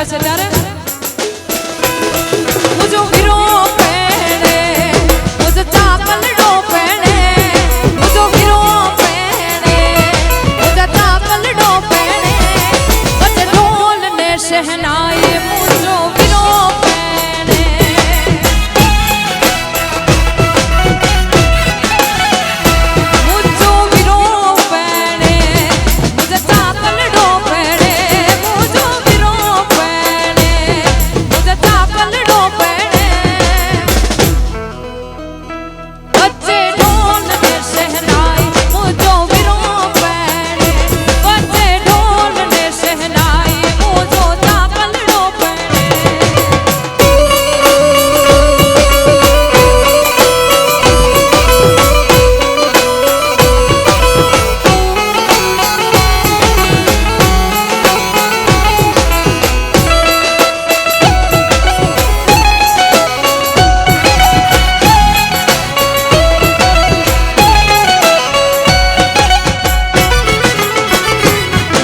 છે ત્યારે મુજો વીરો પેણે મુજો ચાકલડો પેણે મુજો વીરો પેણે મુજો ચાકલડો પેણે વચ્ચે ઢોલ ને શહેનાઈ મુજો વીરો પેણે મુજો વીરો પેણે મુજો ચાકલડો પેણે મુજો વીરો પેણે મુજો ચાકલડો પેણે વચ્ચે ઢોલ ને શહેનાઈ મુજો વીરો પેણે વચ્ચે ઢોલ ને શહેનાઈ મુજો ચાકલડો પેણે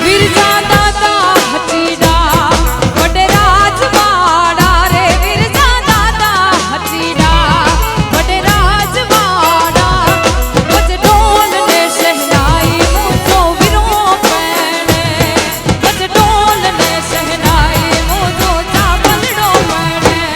વીરજા દાદા હચીડા વડે રાજવાડા રે વીરજા દાદા હચીડા વડે રાજવાડા વચ્ચે ઢોલ ને શહેનાઈ મુજો વીરો પેણે વચ્ચે ઢોલ ને શહેનાઈ મુજો ચાકલડો પેણે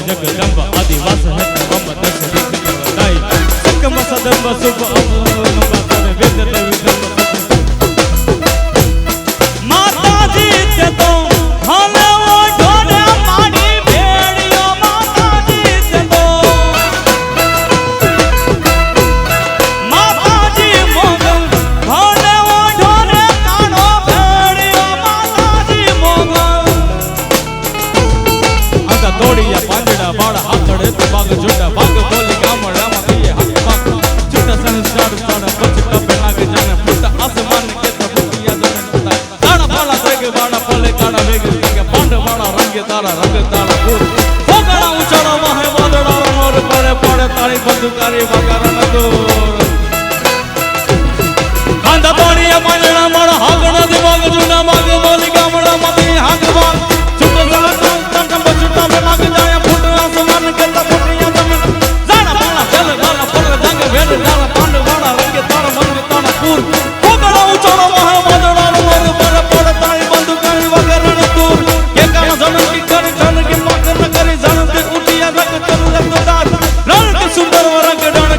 जगदंबा आदिवास हट्टवंबा दक्षिणी कन्नड़ाई संगम सदंब सुभ अमोलंबा तने वेद विदंब माता जी ते तो हले वो ढोने माड़ी भेड़ियो माता जी ते तो माता जी मोगल हले वो ढोने कानो भेड़ियो माता जी मोगल अंता तोड़िया પાંદડા બાળ આકડે તો બાગ જોડા બાગ બોલી ગામડામાં કહીએ હાથ બાગ છૂટા સંસાર સાડા પછ કપે લાગે જાને ફૂટા આસમાન કે તો ફૂટિયા જમે ફૂટા તાણા પાલા થઈ બાણા પલે કાણા વેગે કે પાંડ વાળા રંગે તારા રંગ તારા પૂર ફોગડા ઉછાળા વાહે વાદળા મોર પડે પડે તારી બંદુકારી વગારણ દૂર ખાંડા પાણીયા પાંદડા માળ હાગણા દે બાગ જોડા બાગ બોલી ગામડામાંથી હાગ બાગ છૂટા સંસાર તંતમ છૂટા મે લાગે જાય सुंदर रंग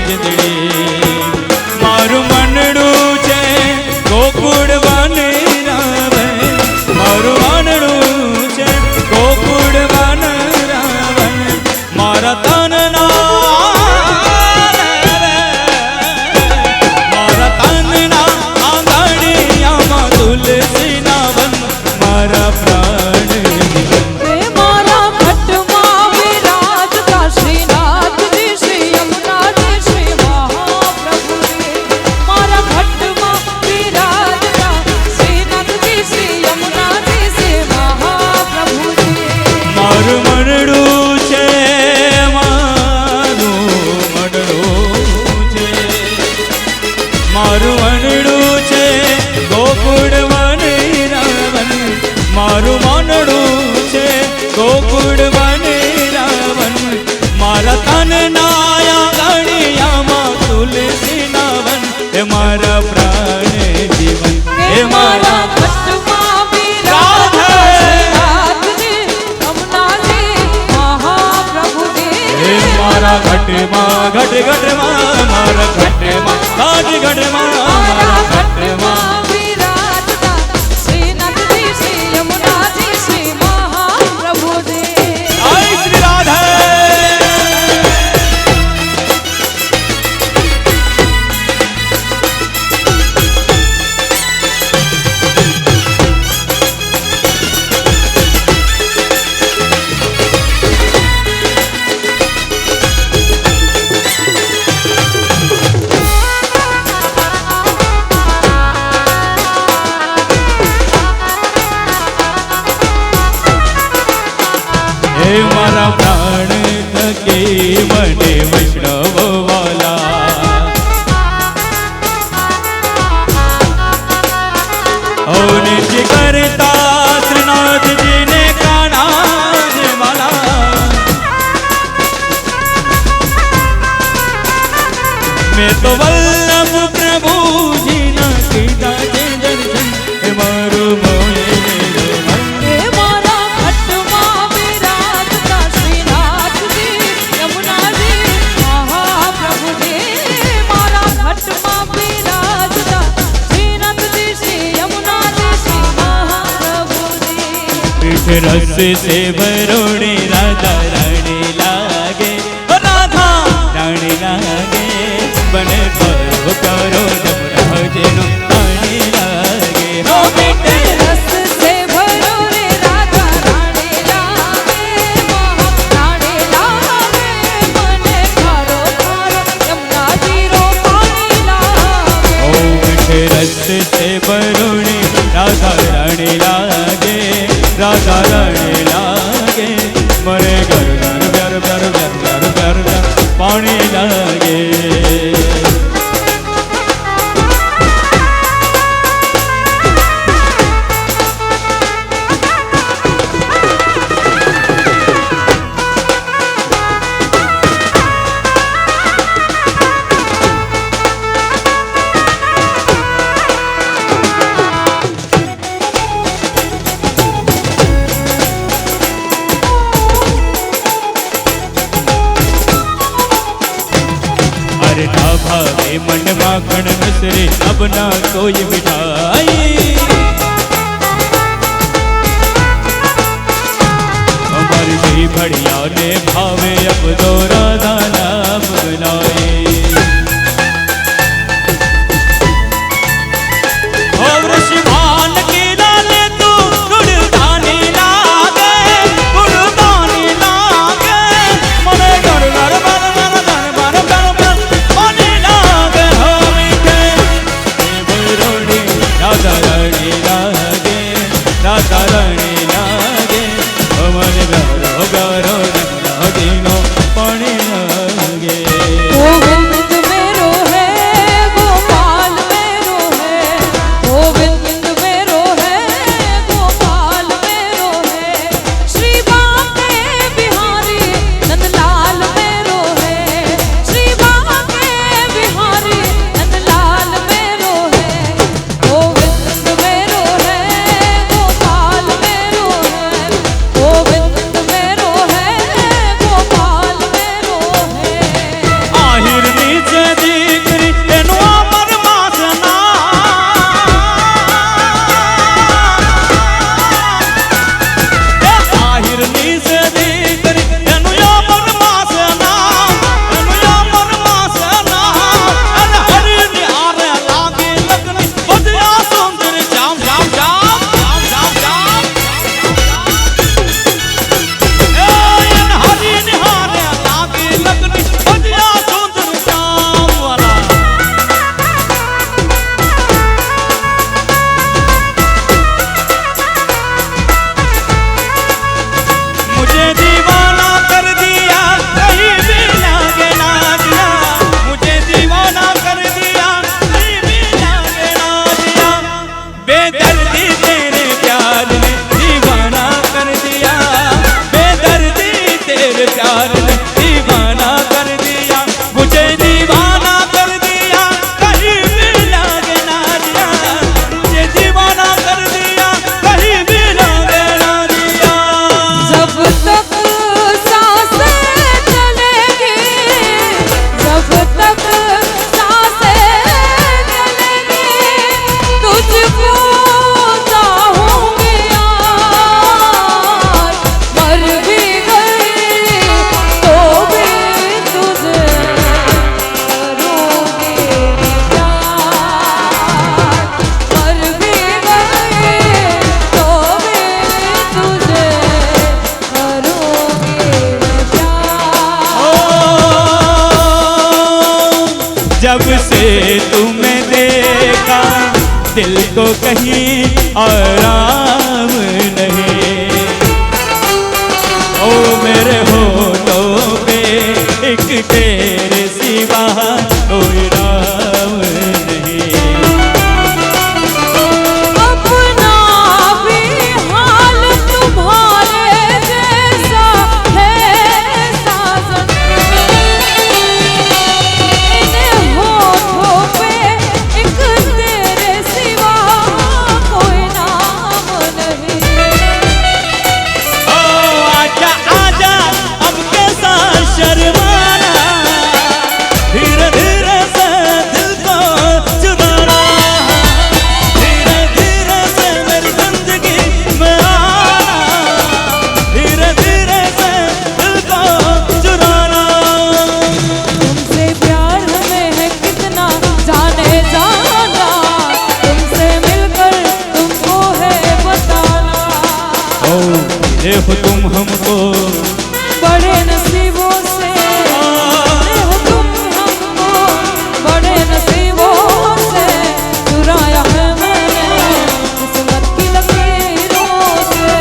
जिंदड़ी मारू मनडू छे गोकुड़ बनी रावे मारू मनडू छे गोकुड़ बनी रावे मारा तन ना मारा तन ना आंगणिया मा तुलसी ना वन मारा प्राण हे मारा खटमा विराजता श्रीनाथ जी श्री यमुना जी श्री महाप्रभु जी मारा खटमा विराजता श्रीनाथ जी श्री यमुना जी श्री महाप्रभु जी मारू मनडू छे मारू मनडू छे मारू मनडू छे गोकुड़ बनी रावण मारू मनडू छे गोकुड़ बनी रावण मारा तन नाया गणिया मा तुलसी नावन हे मारा प्राण जीवन हे मारा खटमा विराजता श्रीनाथ जी यमुना जी महाप्रभु जी हे मारा घट माँ मारा घट माँ घट माँ मारा घट माँ विराजता श्रीनाथ जी श्री यमुना जी श्री महाप्रभु जी जय श्री राधे हे मारा प्राण थके मने वैष्णव वाला ओ नित्य करता श्रीनाथ जी ने काना वाला मैं तो वल्लभ प्रभु जी ना कीता जन जन हे मारो मोहे हे मारा खटमा विराजता श्रीनाथ जी यमुना जी महाप्रभु जी मारा खटमा विराजता श्रीनाथ जी श्री यमुना जी श्री महाप्रभु जी पीठ रस से भरोड़ी राधा रानी लागे ओ राधा रानी लागे बने करो करो जमुना जेनो रानी लागे हो बेटे रस से भरो रे राधा रानी लागे महारानी लागे मने खारो खारो यमुना जी रो पानी लागे ओ पीठ रस से भरोड़ी राधा रानी लागे राधा रानी लागे मरे घर घर घर घर घर घर घर पानी लागे अरे ना भावे मन माखण मिश्री अब ना कोई मिठाई हमारी भी बढ़िया ने भावे अब दो राधा नाम बनाए और शिवान की लाले तू गुड़दानी लागे गुड़दानी लागे मने घर घर बर बर बर बर बर बर मने लागे हो मीठे बरोड़ी राधा को कहीं आराम नहीं। ओ मेरे होठों पे एक तेरे सिवा कोई राम नहीं। अपना भी हाल तुम्हारे जैसा है साजन, इन होठों पे एक तेरे सिवा कोई नाम नहीं। ओ आजा आजा अब कैसा शर्माना, धीरे धीरे से दिल को चुराना, धीरे धीरे से मेरी जिंदगी में आना, धीरे धीरे से दिल को चुराना। तुमसे प्यार हमें है कितना जाने जाना, तुमसे मिलकर तुमको है बताना। ओ मिले हो तुम हमको बड़े नसीबों से मिले हो तुम हमको, बड़े नसीबों से चुराया है मैंने किस्मत की लकीरों से।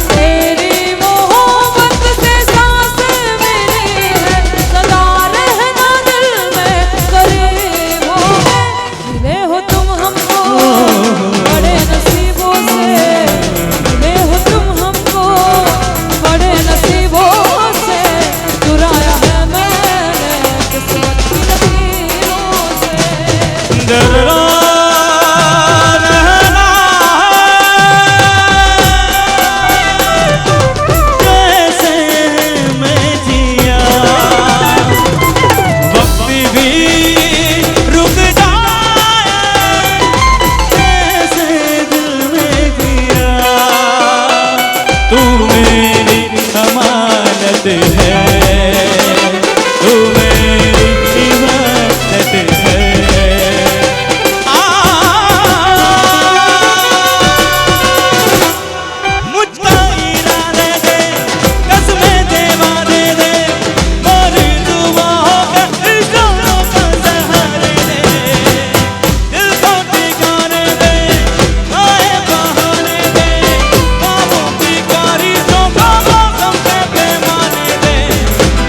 तेरी मोहब्बत से सांस मेरी है, सदा रहना दिल में करीब हो। मिले हो तुम हमको बड़े नसीबों से, मिले हो तुम हमको बड़े नसीबों से, चुराया है मैंने किस्मत की लकीरों से। डरना रहना कैसे मैं जिया, वक्त भी रुक जाए कैसे दिल में जिया। तू मेरी अमानत है, तू मेरी इमानत है। मुझका इरादे दे, कसमें दे वादे दे, मेरी दुआओं के इशारों का सहारे दे, दिल को ठिकाने दे, आए बहाने दे, ख्वाबों की बारिशों का मौसम पे पैमाने दे,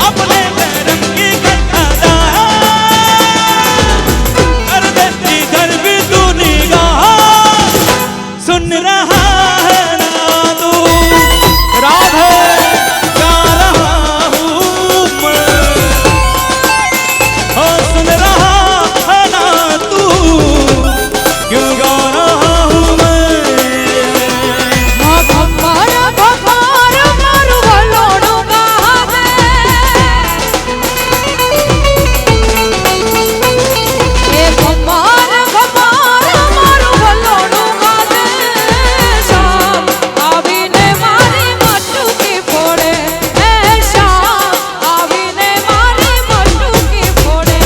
अपने पैरम की कथा कर देती घर भी तू निगाह। सुन रहा है ना तू राधे गा रहा हूँ मैं, ओ सुन रहा है ना तू क्यों गा रहा हूँ मैं। भगवान भगवान मारू भलोड़ू गावे, ए भगवान भगवान मारू भलोड़ू गावे। शाम आવીને મારી મટકી ફોડે, એ શામ આવીને મારી મટકી ફોડે।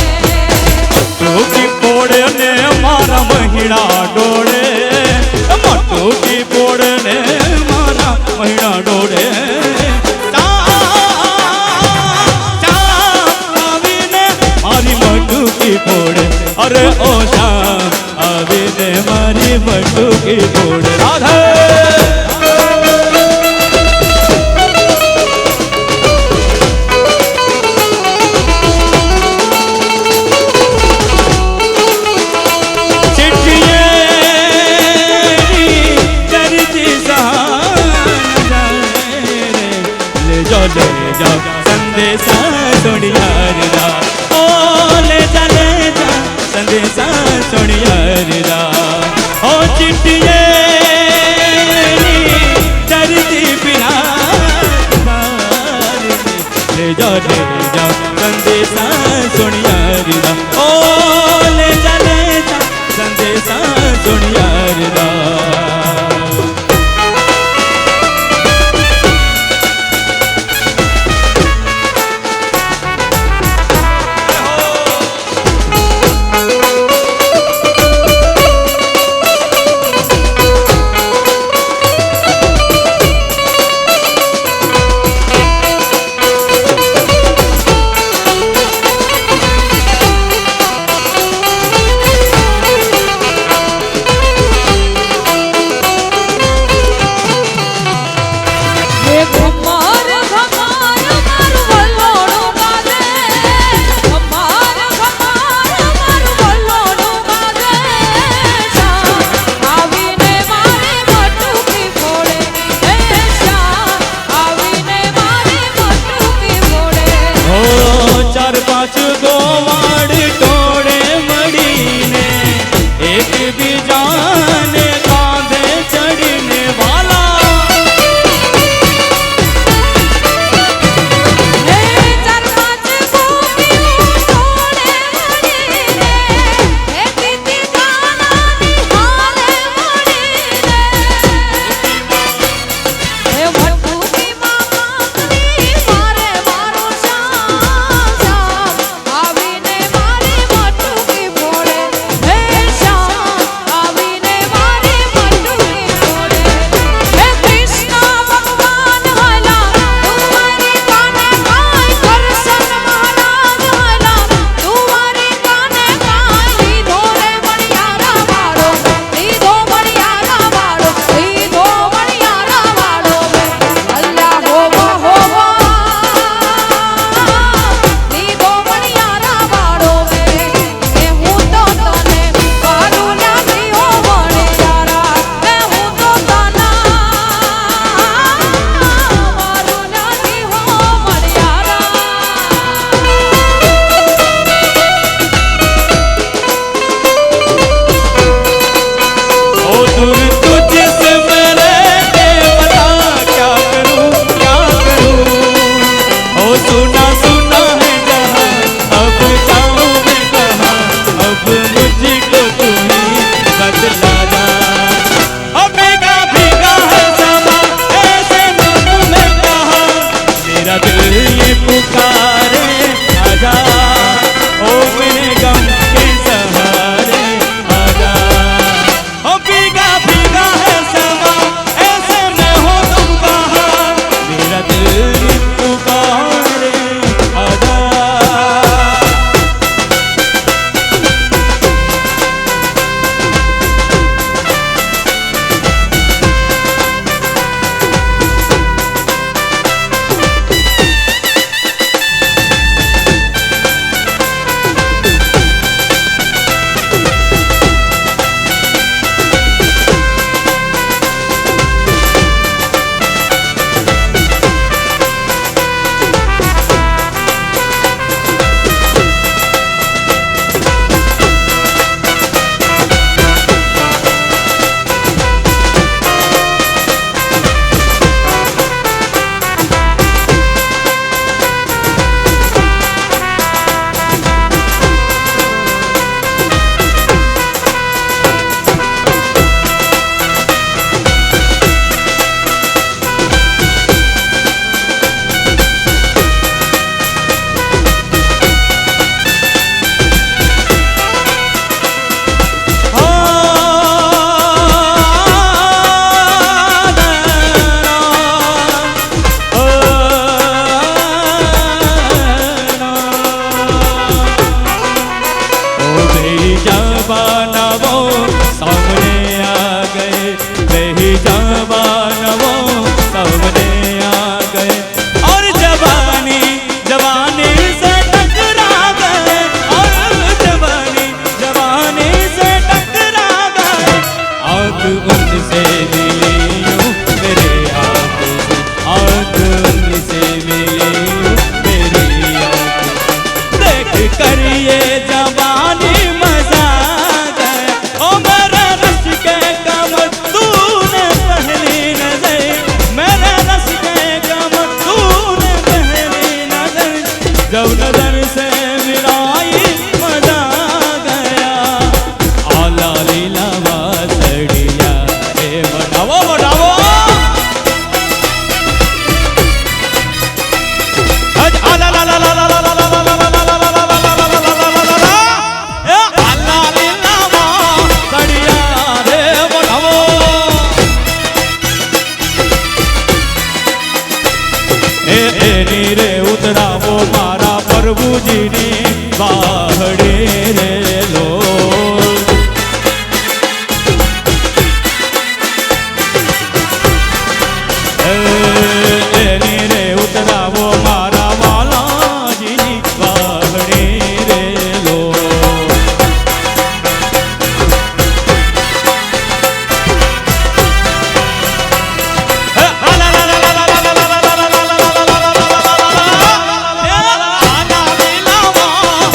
મટુ કી પોડે ને મારા મહિડા ડોળે, મટુ કી પોડે ને મારા મહિડા ડોળે। આવીને મારી મટુ કી પોડે, અરે ઓ શામ આવીને મારી મટુ કી પોડે। રાધે ले जा संदेशा सोनियारा, ओ ले जा संदेशा सोनियारा। ओ चिट्ठिए डरती बिना ले जा संदेशा सोनियारा, ओ ले जा संदेशा सोनियारा। એની રે ઉતરાવો મારા પ્રભુજીની વાહડે રે લો એની રે ઉતરાવો મારા વાલાજીની વાહડે રે લો આના વેલામાં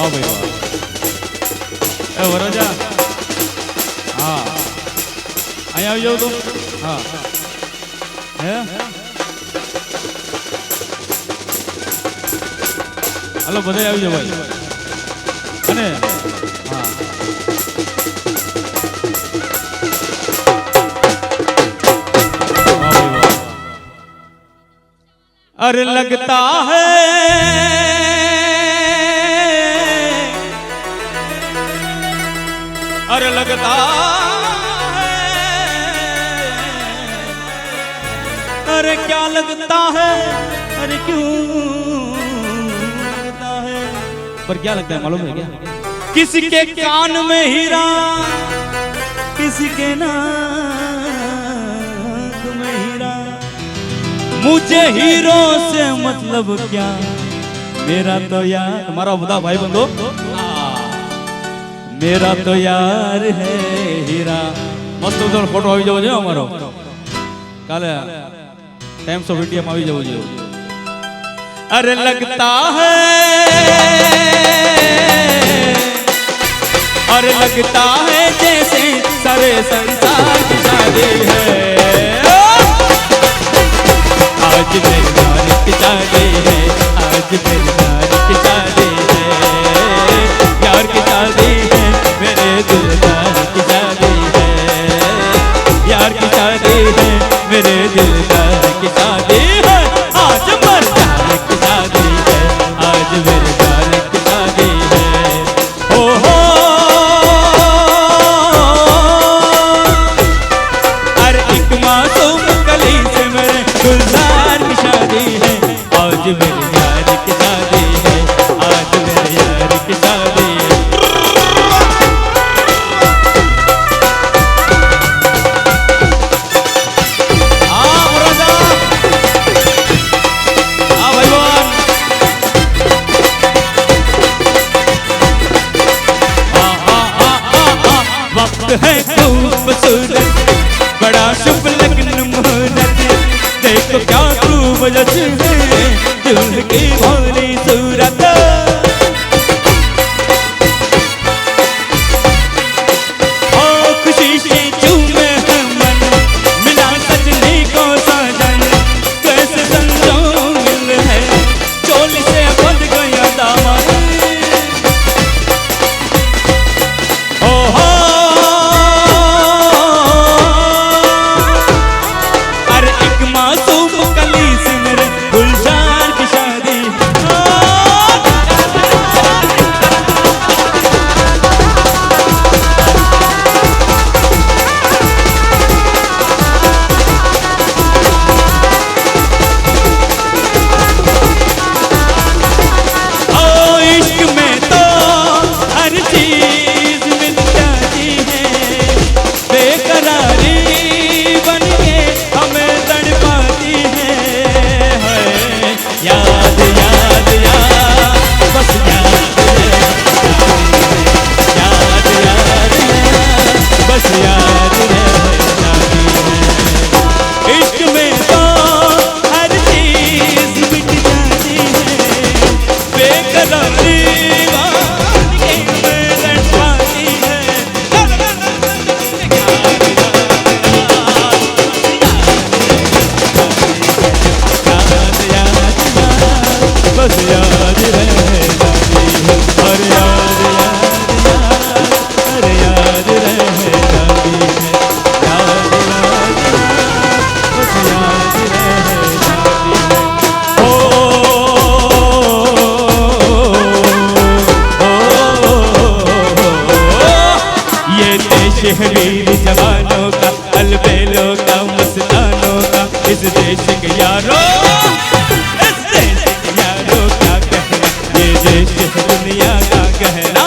વાહ ભાઈ વાહ. એ વરજા હા અહીંયા આવી જાવ તો હા હે હાલો બધા આવી જાવ ભાઈ અને હા अरे लगता है अरे लगता है अरे क्या लगता है अरे क्यों लगता है पर क्या लगता है मालूम है क्या किसी के कान में हीरा किसी के नाक में हीरा मुझे हीरो से मतलब क्या मेरा तो यार हमारा बड़ा भाई बंधो मेरा तो यार है हीरा मस्त उधर फोटो આવી જવો જોઈએ અમારો કાલે ટાઈમ્સ ઓફ ઇન્ડિયા માં આવી જવો જોઈએ अरे लगता है अरे लगता है जैसे सारे संसार की शादी है आज मेरे प्यार की शादी है आज मेरे प्यार की शादी है प्यार की शादी है मेरे दिलदार की शादी है प्यार की शादी है मेरे दिलदार की शादी है आज मेरे प्यार की शादी है आज मेरे प्यार की शादी है ओ हो हर एक मासूम कली से मेरे गुलजार की शादी है आज मेरे यार की शादी है आज मेरे यार की शादी है हाँ मुरादा हाँ भाईवान हाँ हाँ हाँ हाँ हाँ वक्त है खूबसूरत बड़ा शुभ लगन मुहूर्त देखो क्या खूब जच है दिल की भोली सूरत ओ खुशी से झूमे है मन मिला सजनी को साजन कैसे संजोग है चोली से बंध गया दामन ओ हो अरे एक मासूम कली से मेरे गुलजार की शादी ओ इश्क में तो हर चीज मिल जाती है बेकरारी बन के हमें तड़पाती है याद याद याद बस याद याद याद बस याद इश्क में तो हर चीज मिट जाती है बेकरारी बन के हमें तड़पाती है याद याद बस याद रह जाती है और याद याद अरे याद रह जाती है याद याद बस याद रह जाती है ओ ये देश है वीर जवानों का अलबेलों का मस्तानों का इस देश के यारों इस देश के यारों क्या कहना ये देश है दुनिया का कहना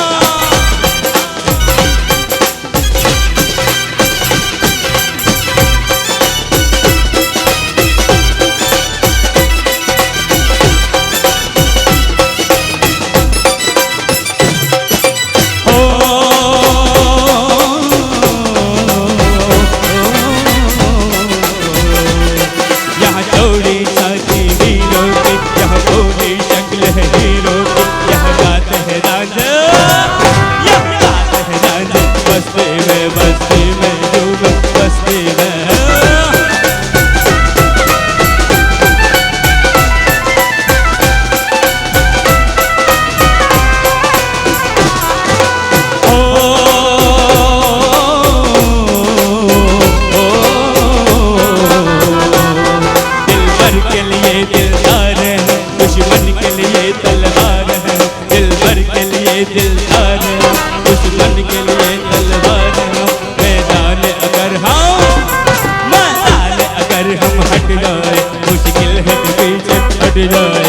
यहाँ चौड़ी दिलदार हम, दुश्मन के लिए तलवार हम, मैदान अगर हम हट जाए, मुश्किल है कि पीछे हट जाए।